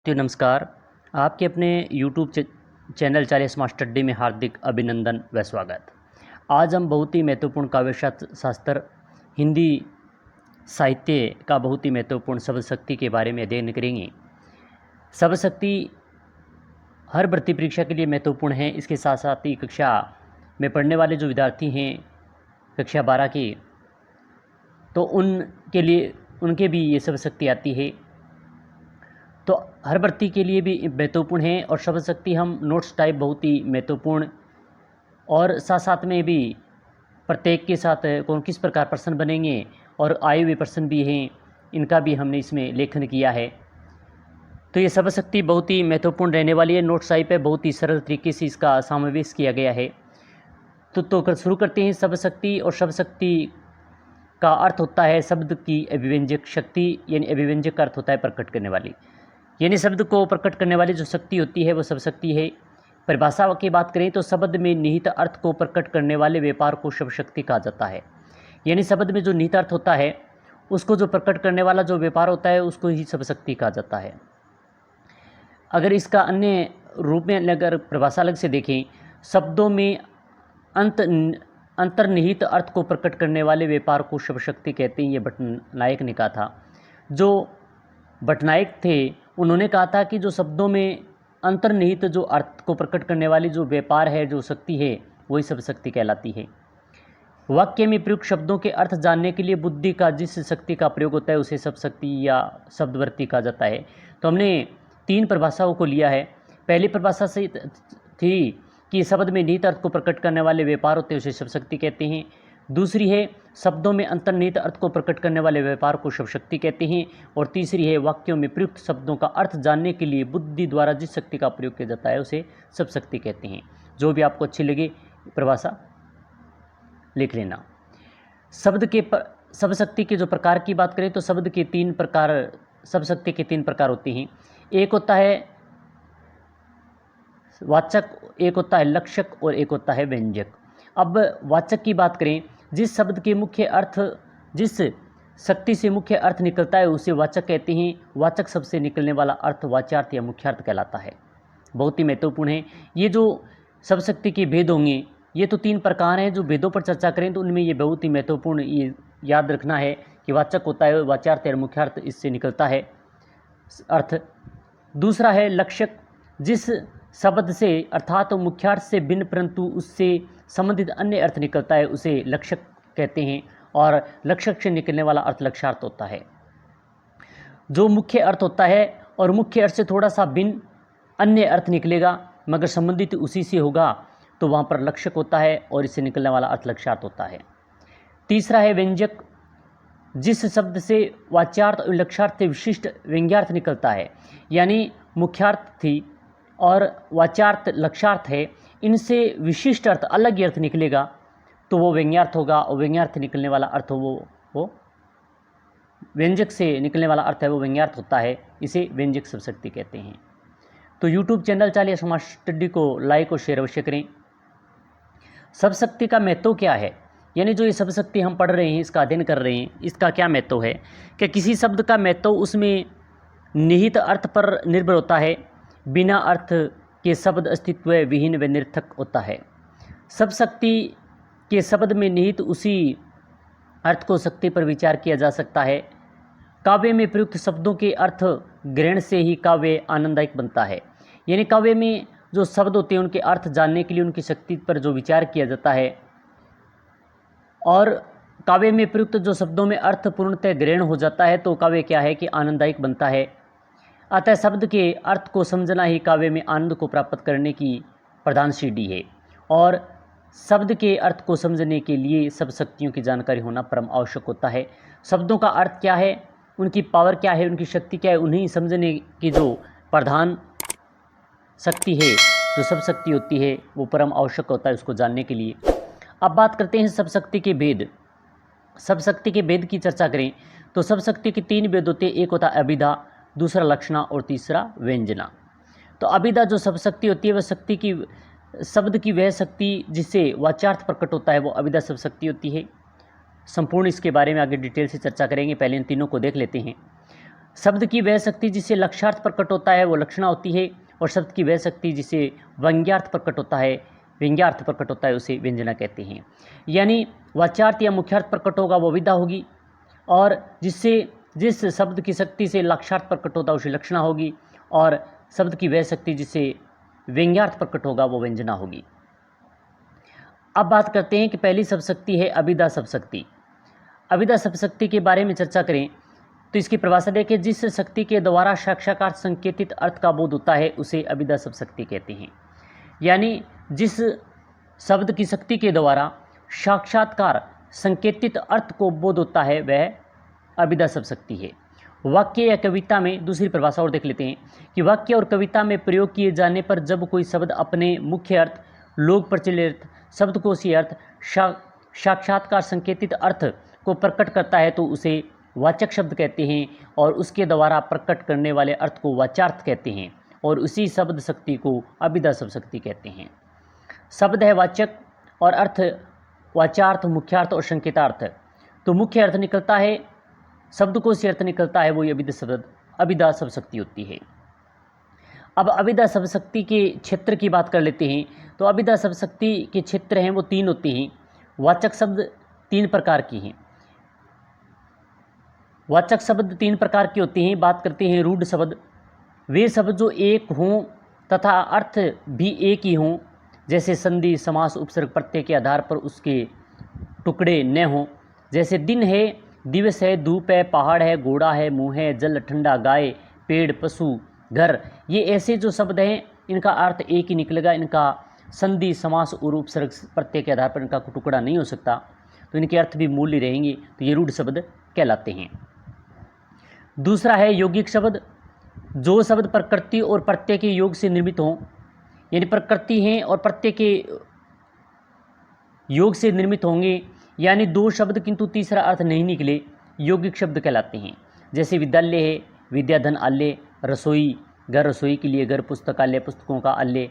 तो नमस्कार। आपके अपने यूट्यूब चैनल चालीस मास्टर डी में हार्दिक अभिनंदन व स्वागत। आज हम बहुत ही महत्वपूर्ण काव्य शास्त्र हिंदी साहित्य का बहुत ही महत्वपूर्ण शब्द शक्ति के बारे में अध्ययन करेंगे। शब्द शक्ति हर भर्ती परीक्षा के लिए महत्वपूर्ण है। इसके साथ साथ ही कक्षा में पढ़ने वाले जो विद्यार्थी हैं कक्षा 12 के, तो उनके भी ये शब्द शक्ति आती है, तो हर भर्ती के लिए भी महत्वपूर्ण है। और शब्द शक्ति हम नोट्स टाइप बहुत ही महत्वपूर्ण, और साथ साथ में भी प्रत्येक के साथ कौन किस प्रकार प्रश्न बनेंगे और आए हुए प्रश्न भी हैं, इनका भी हमने इसमें लेखन किया है। तो ये शब्द शक्ति बहुत ही महत्वपूर्ण रहने वाली है। नोट्स टाइप है, बहुत ही सरल तरीके से इसका समावेश किया गया है। तो शुरू करते हैं। शब्द शक्ति और शब्द शक्ति का अर्थ होता है शब्द की अभिव्यंजक शक्ति, यानी अभिव्यंजक का अर्थ होता है प्रकट करने वाली, यानी शब्द को प्रकट करने वाली जो शक्ति होती है वो शब्द शक्ति है। परिभाषा की बात करें तो शब्द में निहित अर्थ को प्रकट करने वाले व्यापार को शब्द शक्ति कहा जाता है। यानी शब्द में जो निहित अर्थ होता है उसको जो प्रकट करने वाला जो व्यापार होता है उसको ही शब्द शक्ति कहा जाता है। अगर इसका अन्य रूप में अगर परिभाषा अलग से देखें, शब्दों में अंतर्निहित अर्थ को प्रकट करने वाले व्यापार को शब्द शक्ति कहते हैं। ये भट्टनायक ने कहा था। जो भट्टनायक थे उन्होंने कहा था कि जो शब्दों में अंतर्निहित जो अर्थ को प्रकट करने वाली जो व्यापार है, जो शक्ति है, वही शब्द शक्ति कहलाती है। वाक्य में प्रयुक्त शब्दों के अर्थ जानने के लिए बुद्धि का जिस शक्ति का प्रयोग होता है उसे शब्द शक्ति या शब्दवृत्ति कहा जाता है। तो हमने 3 परिभाषाओं को लिया है। पहली परिभाषा से थी कि शब्द में निहित अर्थ को प्रकट करने वाले व्यापार होते हैं उसे शब्द शक्ति कहते हैं। दूसरी है शब्दों में अंतर्निहित अर्थ को प्रकट करने वाले व्यापार को शब्द शक्ति कहते हैं। और तीसरी है वाक्यों में प्रयुक्त शब्दों का अर्थ जानने के लिए बुद्धि द्वारा जिस शक्ति का प्रयोग किया जाता है उसे शब्द शक्ति कहते हैं। जो भी आपको अच्छी लगे परिभाषा लिख लेना। शब्द शक्ति के जो प्रकार की बात करें तो शब्द शक्ति के 3 प्रकार होते हैं। एक होता है वाचक, एक होता है लक्षक और एक होता है व्यंजक। अब वाचक की बात करें, जिस शब्द के मुख्य अर्थ, जिस शक्ति से मुख्य अर्थ निकलता है उसे वाचक कहते हैं। वाचक शब्द से निकलने वाला अर्थ वाच्यार्थ या मुख्यार्थ कहलाता है। बहुत ही महत्वपूर्ण है। ये जो शब्द शक्ति के भेद होंगे, ये तो 3 प्रकार हैं। जो भेदों पर चर्चा करें तो उनमें ये बहुत ही महत्वपूर्ण ये याद रखना है कि वाचक होता है वाच्यार्थ या मुख्यार्थ, इससे निकलता है अर्थ। दूसरा है लक्षक, जिस शब्द से अर्थात तो मुख्यार्थ से भिन्न परंतु उससे संबंधित अन्य अर्थ निकलता है उसे लक्षक कहते हैं। और लक्षक से निकलने वाला अर्थ लक्षार्थ होता है। जो मुख्य अर्थ होता है और मुख्य अर्थ से थोड़ा सा भिन्न अन्य अर्थ निकलेगा मगर संबंधित उसी से होगा तो वहाँ पर लक्षक होता है और इससे निकलने वाला अर्थ लक्षार्थ होता है। तीसरा है व्यंजक, जिस शब्द से वाच्यार्थ और लक्षार्थ से विशिष्ट व्यंग्यार्थ निकलता है, यानी मुख्यार्थ थी और वाच्यार्थ लक्षार्थ है, इनसे विशिष्ट अर्थ अलग ही अर्थ निकलेगा तो वो व्यंग्यार्थ होगा। और व्यंग्यार्थ निकलने वाला अर्थ वो व्यंजक से निकलने वाला अर्थ है वो व्यंग्यार्थ होता है। इसे व्यंजक शब्द शक्ति कहते हैं। तो यूट्यूब चैनल चालीस मास्टर डी को लाइक और शेयर अवश्य करें। शब्द शक्ति का महत्व क्या है, यानी जो ये शब्द शक्ति हम पढ़ रहे हैं, इसका अध्ययन कर रहे हैं, इसका क्या महत्व है कि किसी शब्द का महत्व उसमें निहित अर्थ पर निर्भर होता है। बिना अर्थ के शब्द अस्तित्व विहीन व निरर्थक होता है। शब्द शक्ति के शब्द में निहित उसी अर्थ को शक्ति पर विचार किया जा सकता है। काव्य में प्रयुक्त शब्दों के अर्थ ग्रहण से ही काव्य आनंददायक बनता है। यानी काव्य में जो शब्द होते हैं उनके अर्थ जानने के लिए उनकी शक्ति पर जो विचार किया जाता है और काव्य में प्रयुक्त जो शब्दों में अर्थ पूर्णतः ग्रहण हो जाता है तो काव्य क्या है कि आनंददायक बनता है। अतः शब्द के अर्थ को समझना ही काव्य में आनंद को प्राप्त करने की प्रधान सीढ़ी है। और शब्द के अर्थ को समझने के लिए शब्द शक्तियों की जानकारी होना परम आवश्यक होता है। शब्दों का अर्थ क्या है, उनकी पावर क्या है, उनकी शक्ति क्या है, उन्हें समझने की जो प्रधान शक्ति है, जो शब्द शक्ति होती है, वो परम आवश्यक होता है उसको जानने के लिए। अब बात करते हैं शब्द शक्ति के भेद। शब्द शक्ति के भेद की चर्चा करें तो शब्द शक्ति के 3 भेद होते हैं। एक होता है अभिधा, दूसरा लक्षणा और तीसरा व्यंजना। तो अभिधा जो शब्द शक्ति होती है वह शब्द की वह शक्ति जिससे वाच्यार्थ प्रकट होता है वो अभिधा शब्द शक्ति होती है। संपूर्ण इसके बारे में आगे डिटेल से चर्चा करेंगे, पहले इन तीनों को देख लेते हैं। शब्द की वह शक्ति जिससे लक्ष्यार्थ प्रकट होता है वो लक्षणा होती है, और शब्द की वह शक्ति जिससे व्यंग्यार्थ प्रकट होता है उसे व्यंजना कहते हैं। यानी वाच्यार्थ या मुख्यार्थ प्रकट होगा वो विधा होगी, और जिस शब्द की शक्ति से लक्ष्यार्थ प्रकट होता है उसे लक्षणा होगी, और शब्द की वह शक्ति जिससे व्यंग्यार्थ प्रकट होगा वो व्यंजना होगी। अब बात करते हैं कि पहली शब्द शक्ति है अभिधा शब्द शक्ति। अभिधा शब्द शक्ति के बारे में चर्चा करें तो इसकी परिभाषा देखें, जिस शक्ति के द्वारा साक्षात्कार संकेतित अर्थ का बोध होता है उसे अभिधा शब्द शक्ति कहते हैं। यानी जिस शब्द की शक्ति के द्वारा साक्षात्कार संकेतित अर्थ को बोध होता है वह अभिधा शब्द शक्ति है। वाक्य या कविता में दूसरी परिभाषा और देख लेते हैं कि वाक्य और कविता में प्रयोग किए जाने पर जब कोई शब्द अपने मुख्य अर्थ, लोक प्रचलित शब्दकोशीय अर्थ, साक्षात्कार संकेतित अर्थ को प्रकट करता है तो उसे वाचक शब्द कहते हैं, और उसके द्वारा प्रकट करने वाले अर्थ को वाच्यार्थ कहते हैं, और उसी शब्द शक्ति को अभिधा शब्द शक्ति कहते हैं। शब्द है वाचक और अर्थ वाच्यार्थ, मुख्यार्थ और संकेतार्थ। तो मुख्य अर्थ निकलता है, शब्दकोशीय अर्थ निकलता है, वो अभिधा शब्द शक्ति होती है। अब अभिधा शब्द शक्ति के क्षेत्र की बात कर लेते हैं। तो अभिधा शब्द शक्ति के क्षेत्र हैं वो 3 होते हैं। वाचक शब्द 3 प्रकार की हैं। वाचक शब्द 3 प्रकार के होते हैं। बात करते हैं रूढ़ शब्द। वे शब्द जो एक हों तथा अर्थ भी एक ही हों, जैसे संधि, समास, उपसर्ग, प्रत्यय के आधार पर उसके टुकड़े न हों। जैसे दिन है, दिवस है, धूप है, पहाड़ है, घोड़ा है, मुँह है, जल, ठंडा, गाय, पेड़, पशु, घर। ये ऐसे जो शब्द हैं इनका अर्थ एक ही निकलेगा। इनका संधि, समास और उपसर्ग, प्रत्यय के आधार पर इनका कोई टुकड़ा नहीं हो सकता, तो इनके अर्थ भी मूल्य रहेंगे। तो ये रूढ़ शब्द कहलाते हैं। दूसरा है यौगिक शब्द। जो शब्द प्रकृति और प्रत्यय के योग से निर्मित हों, यानी प्रकृति हैं और प्रत्यय के योग से निर्मित होंगे, यानी 2 शब्द किंतु तीसरा अर्थ नहीं निकले, यौगिक शब्द कहलाते हैं। जैसे विद्यालय है, विद्याधन आलय, रसोई, घर, रसोई के लिए घर, पुस्तकालय, पुस्तकों का आलय।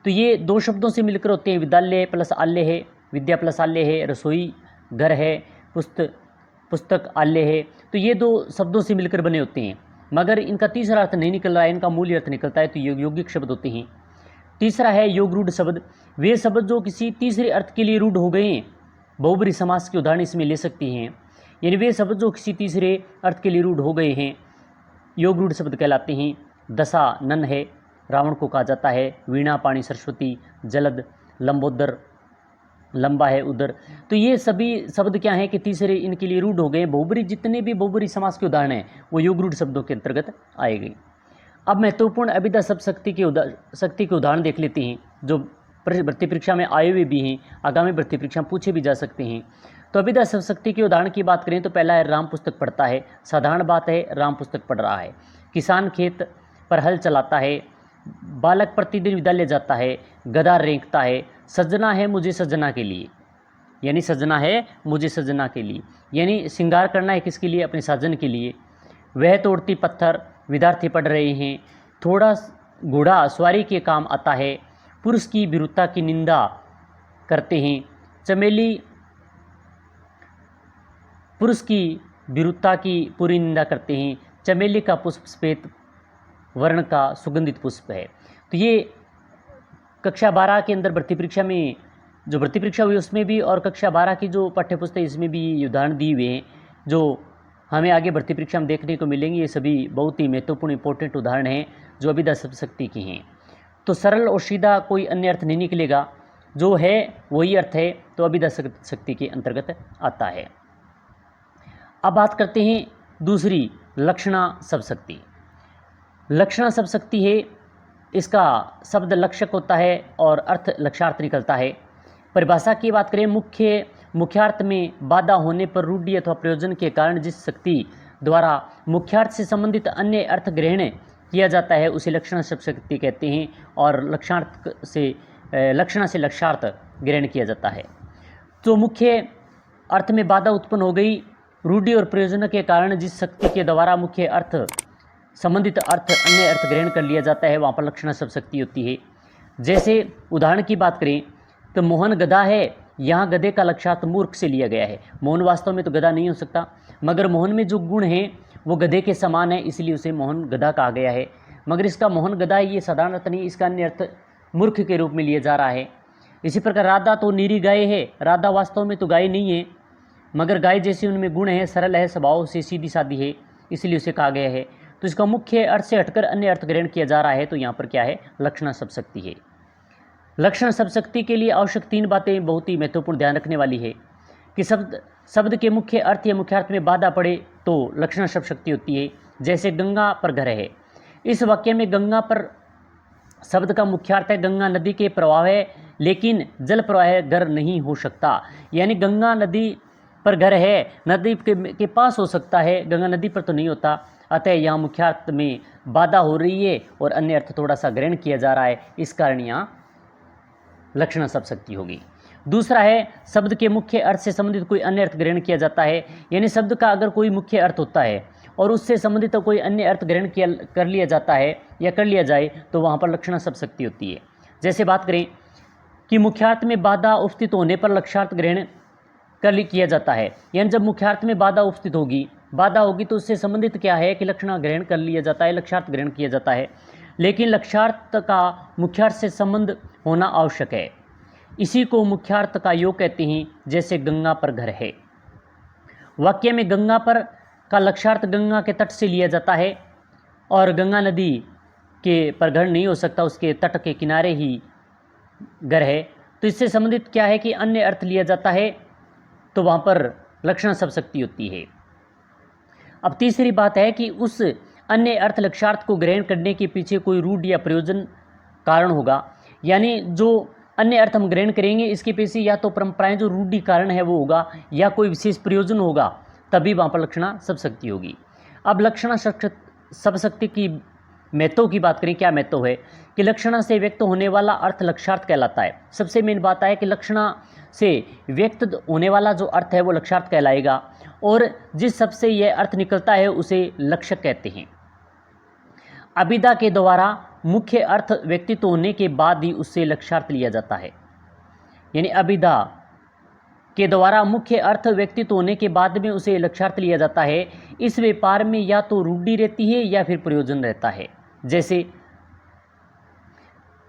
तो ये 2 शब्दों से मिलकर होते हैं। विद्यालय प्लस आलय है, विद्या प्लस आलय है, रसोई घर है, पुस्तक आलय है। तो ये 2 शब्दों से मिलकर बने होते हैं, मगर इनका तीसरा अर्थ नहीं निकल रहा है, इनका मूल्य अर्थ निकलता है, तो ये यौगिक शब्द होते हैं। तीसरा है योग रूढ़ शब्द। वे शब्द जो किसी तीसरे अर्थ के लिए रूढ़ हो गए हैं, बहुब्री समास की उदाहरण इसमें ले सकती हैं। यानी वे शब्द जो किसी तीसरे अर्थ के लिए रूढ़ हो गए हैं, योग रूढ़ शब्द कहलाते हैं। दशा नन है, रावण को कहा जाता है। वीणा पाणी सरस्वती, जलद लंबोदर, लंबा है उधर। तो ये सभी शब्द क्या हैं कि तीसरे इनके लिए रूढ़ हो गए। बहुब्री, जितने भी बहुब्री समास के उदाहरण हैं वो योग रूढ़ शब्दों के अंतर्गत आएंगे। अब महत्वपूर्ण अभिधा शब्द शक्ति के उदाहरण देख लेते हैं, जो भर्ती परीक्षा में आए हुए भी हैं, आगामी भर्ती परीक्षा में पूछे भी जा सकते हैं। तो अभिधा शब्द शक्ति के उदाहरण की बात करें तो पहला है राम पुस्तक पढ़ता है। साधारण बात है, राम पुस्तक पढ़ रहा है। किसान खेत पर हल चलाता है। बालक प्रतिदिन विद्यालय जाता है। गधा रेंकता है। सजना है मुझे सजना के लिए, यानी सजना है मुझे सजना के लिए, यानी श्रृंगार करना है किसके लिए, अपने साजन के लिए। वह तोड़ती पत्थर, विद्यार्थी पढ़ रहे हैं। थोड़ा घोड़ा सवारी के काम आता है। पुरुष की वीरता की निंदा करते हैं। चमेली पुरुष की वीरता की पूरी निंदा करते हैं। चमेली का पुष्प श्वेत वर्ण का सुगंधित पुष्प है। तो ये कक्षा 12 के अंदर भर्ती परीक्षा में जो भर्ती परीक्षा हुई उसमें भी, और कक्षा 12 की जो पाठ्यपुस्तक इसमें भी ये उदाहरण दिए हुए हैं जो हमें आगे भर्ती परीक्षा में देखने को मिलेंगे। ये सभी बहुत ही महत्वपूर्ण इंपॉर्टेंट उदाहरण हैं जो अभिधा शब्द शक्ति की हैं। तो सरल और सीधा कोई अन्य अर्थ नहीं निकलेगा, जो है वही अर्थ है, तो अभिधा शब्द शक्ति के अंतर्गत आता है। अब बात करते हैं दूसरी लक्षणा शब्द शक्ति। लक्षणा शब्द शक्ति है, इसका शब्द लक्षक होता है और अर्थ लक्षार्थ निकलता है। परिभाषा की बात करें, मुख्यार्थ में बाधा होने पर रूढ़ि अथवा प्रयोजन के कारण जिस शक्ति द्वारा मुख्यार्थ से संबंधित अन्य अर्थ ग्रहण किया जाता है उसे लक्षणा शब्द शक्ति कहते हैं, और लक्षणा से लक्षार्थ ग्रहण किया जाता है। तो मुख्य अर्थ में बाधा उत्पन्न हो गई, रूढ़ि और प्रयोजन के कारण जिस शक्ति के द्वारा मुख्य अर्थ संबंधित अर्थ अन्य अर्थ ग्रहण कर लिया जाता है, वहाँ पर लक्षणा शब्द शक्ति होती है। जैसे उदाहरण की बात करें तो मोहन गधा है, यहाँ गधे का लक्षार्थ मूर्ख से लिया गया है। मोहन वास्तव में तो गधा नहीं हो सकता, मगर मोहन में जो गुण हैं वो गधे के समान है, इसलिए उसे मोहन गधा कहा गया है। मगर इसका मोहन गधा ये साधारण अर्थ नहीं, इसका अन्य अर्थ मूर्ख के रूप में लिया जा रहा है। इसी प्रकार राधा तो नीरी गाय है, राधा वास्तव में तो गाय नहीं है, मगर गाय जैसे उनमें गुण है, सरल है, स्वभाव से सीधी सादी है, इसलिए उसे कहा गया है। तो इसका मुख्य अर्थ से हटकर अन्य अर्थ ग्रहण किया जा रहा है, तो यहाँ पर क्या है, लक्षणा शब्द शक्ति है। लक्षण शब्द शक्ति के लिए आवश्यक 3 बातें बहुत ही महत्वपूर्ण ध्यान रखने वाली है कि शब्द के मुख्य अर्थ या मुख्यार्थ में बाधा पड़े तो लक्षण शब्द शक्ति होती है। जैसे गंगा पर घर है, इस वाक्य में गंगा पर शब्द का मुख्यार्थ है गंगा नदी के प्रवाह है, लेकिन जल प्रवाह घर नहीं हो सकता। यानी गंगा नदी पर घर है, नदी के पास हो सकता है, गंगा नदी पर तो नहीं होता। अतः यहाँ मुख्यार्थ में बाधा हो रही है और अन्य अर्थ थोड़ा सा ग्रहण किया जा रहा है, इस कारण यहाँ लक्षण शब्द शक्ति होगी। दूसरा है शब्द के मुख्य अर्थ से संबंधित कोई अन्य अर्थ ग्रहण किया जाता है। यानी शब्द का अगर कोई मुख्य अर्थ होता है और उससे संबंधित तो कोई अन्य अर्थ ग्रहण कर लिया जाता है या कर लिया जाए, तो वहाँ पर लक्षण शब्द शक्ति होती है। जैसे बात करें कि मुख्यार्थ में बाधा उपस्थित होने पर लक्षणार्थ ग्रहण किया जाता है। यानी जब मुख्यार्थ में बाधा उपस्थित होगी, बाधा होगी तो उससे संबंधित क्या है कि लक्षण ग्रहण कर लिया जाता है, लक्षणार्थ ग्रहण किया जाता है। लेकिन लक्षणार्थ का मुख्यार्थ से संबंध होना आवश्यक है, इसी को मुख्यार्थ का योग कहते हैं। जैसे गंगा पर घर है, वाक्य में गंगा पर का लक्षणार्थ गंगा के तट से लिया जाता है और गंगा नदी के पर घर नहीं हो सकता, उसके तट के किनारे ही घर है। तो इससे संबंधित क्या है कि अन्य अर्थ लिया जाता है, तो वहाँ पर लक्षण शब्द शक्ति होती है। अब तीसरी बात है कि उस अन्य अर्थ लक्षणार्थ को ग्रहण करने के पीछे कोई रूढ़ या प्रयोजन कारण होगा। यानी जो अन्य अर्थ हम ग्रहण करेंगे, इसके पीछे या तो परंपराएं जो रूढ़ि कारण है वो होगा, या कोई विशेष प्रयोजन होगा, तभी वहाँ पर लक्षणा शब्द शक्ति होगी। अब लक्षणा शब्द शक्ति की महत्व की बात करें, क्या महत्व है कि लक्षणा से व्यक्त होने वाला अर्थ लक्षणार्थ कहलाता है। सबसे मेन बात है कि लक्षणा से व्यक्त होने वाला जो अर्थ है वो लक्षणार्थ कहलाएगा, और जिस शब्द से यह अर्थ निकलता है उसे लक्षक कहते हैं। अभिधा के द्वारा मुख्य अर्थ व्यक्तित होने के बाद ही उससे लक्षणार्थ लिया जाता है। यानी अभिधा के द्वारा मुख्य अर्थ व्यक्तित होने के बाद में उसे लक्षणार्थ लिया जाता है। इस व्यापार में या तो रूढ़ि रहती है या फिर प्रयोजन रहता है। जैसे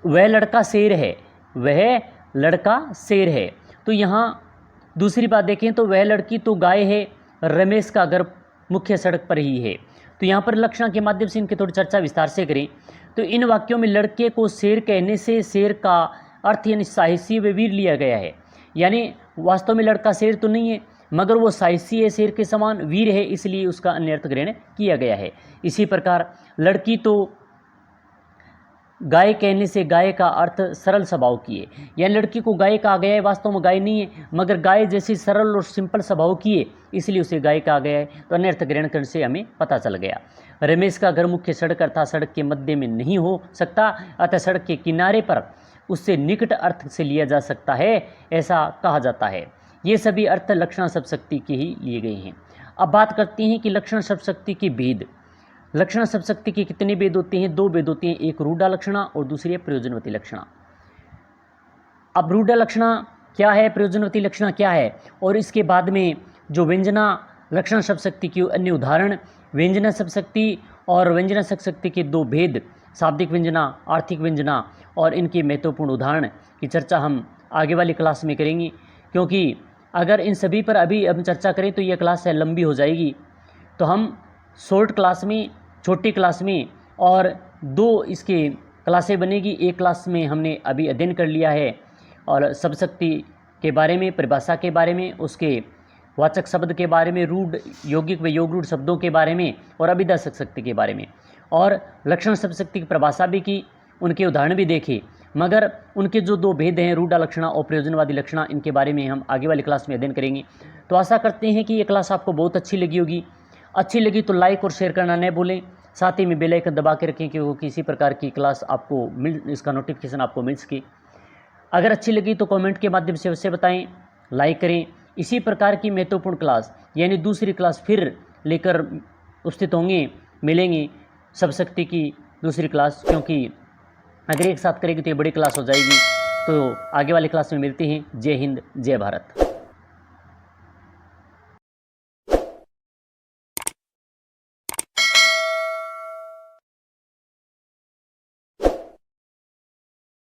वह लड़का शेर है, वह लड़का शेर है, तो यहाँ दूसरी बात देखें तो वह लड़की तो गाय है, रमेश का घर मुख्य सड़क पर ही है। तो यहाँ पर लक्षण के माध्यम से इनकी थोड़ी चर्चा विस्तार से करें तो इन वाक्यों में लड़के को शेर कहने से शेर का अर्थ यानी साहसी व वीर लिया गया है। यानी वास्तव में लड़का शेर तो नहीं है, मगर वो साहसी है, शेर के समान वीर है, इसलिए उसका अन्य अर्थ ग्रहण किया गया है। इसी प्रकार लड़की तो गाय कहने से गाय का अर्थ सरल स्वभाव की है। यानी लड़की को गाय कहा गया है, वास्तव में गाय नहीं है, मगर गाय जैसी सरल और सिंपल स्वभाव की है, इसलिए उसे गाय कहा गया है। तो अन्य अर्थ ग्रहण करने से हमें पता चल गया। रमेश का घर मुख्य सड़क अर्थात सड़क के मध्य में नहीं हो सकता, अतः सड़क के किनारे पर उससे निकट अर्थ से लिया जा सकता है, ऐसा कहा जाता है। ये सभी अर्थ लक्षण शब्द शक्ति के ही लिए गए हैं। अब बात करते हैं कि लक्षण शब्द शक्ति के भेद। लक्षण शब्द शक्ति के कितने भेद होते हैं? 2 भेद होते हैं, एक रूढ़ा लक्षणा और दूसरी है प्रयोजनवती लक्षणा। अब रूढ़ा लक्षणा क्या है, प्रयोजनवती लक्षणा क्या है, और इसके बाद में जो व्यंजना लक्षण शब्द शक्ति की अन्य उदाहरण, व्यंजना शब्द शक्ति और व्यंजना शब्द शक्ति के 2 भेद, शाब्दिक व्यंजना, आर्थिक व्यंजना और इनके महत्वपूर्ण उदाहरण की चर्चा हम आगे वाली क्लास में करेंगे, क्योंकि अगर इन सभी पर अभी हम चर्चा करें तो यह क्लास लंबी हो जाएगी। तो हम शॉर्ट क्लास में, छोटी क्लास में और 2 इसके क्लासें बनेगी। एक क्लास में हमने अभी अध्ययन कर लिया है और शब्द शक्ति के बारे में, परिभाषा के बारे में, उसके वाचक शब्द के बारे में, रूढ़, यौगिक व योग रूढ़ शब्दों के बारे में और अभिधा शब्द शक्ति के बारे में, और लक्षण शब्द शक्ति की परिभाषा भी की, उनके उदाहरण भी देखे। मगर उनके जो 2 भेद हैं, रूढ़ा लक्षणा और प्रयोजनवादी लक्षणा, इनके बारे में हम आगे वाली क्लास में अध्ययन करेंगे। तो आशा करते हैं कि ये क्लास आपको बहुत अच्छी लगी होगी। अच्छी लगी तो लाइक और शेयर करना न भूलें, साथ ही में बेल आइकन दबा के रखें कि वो किसी प्रकार की क्लास आपको इसका नोटिफिकेशन आपको मिल सके। अगर अच्छी लगी तो कमेंट के माध्यम से अवश्य बताएं, लाइक करें। इसी प्रकार की महत्वपूर्ण क्लास यानी दूसरी क्लास फिर लेकर उपस्थित होंगे, मिलेंगे शब्द शक्ति की दूसरी क्लास, क्योंकि अगर एक साथ करेंगे तो ये बड़ी क्लास हो जाएगी। तो आगे वाली क्लास में मिलते हैं। जय हिंद, जय भारत।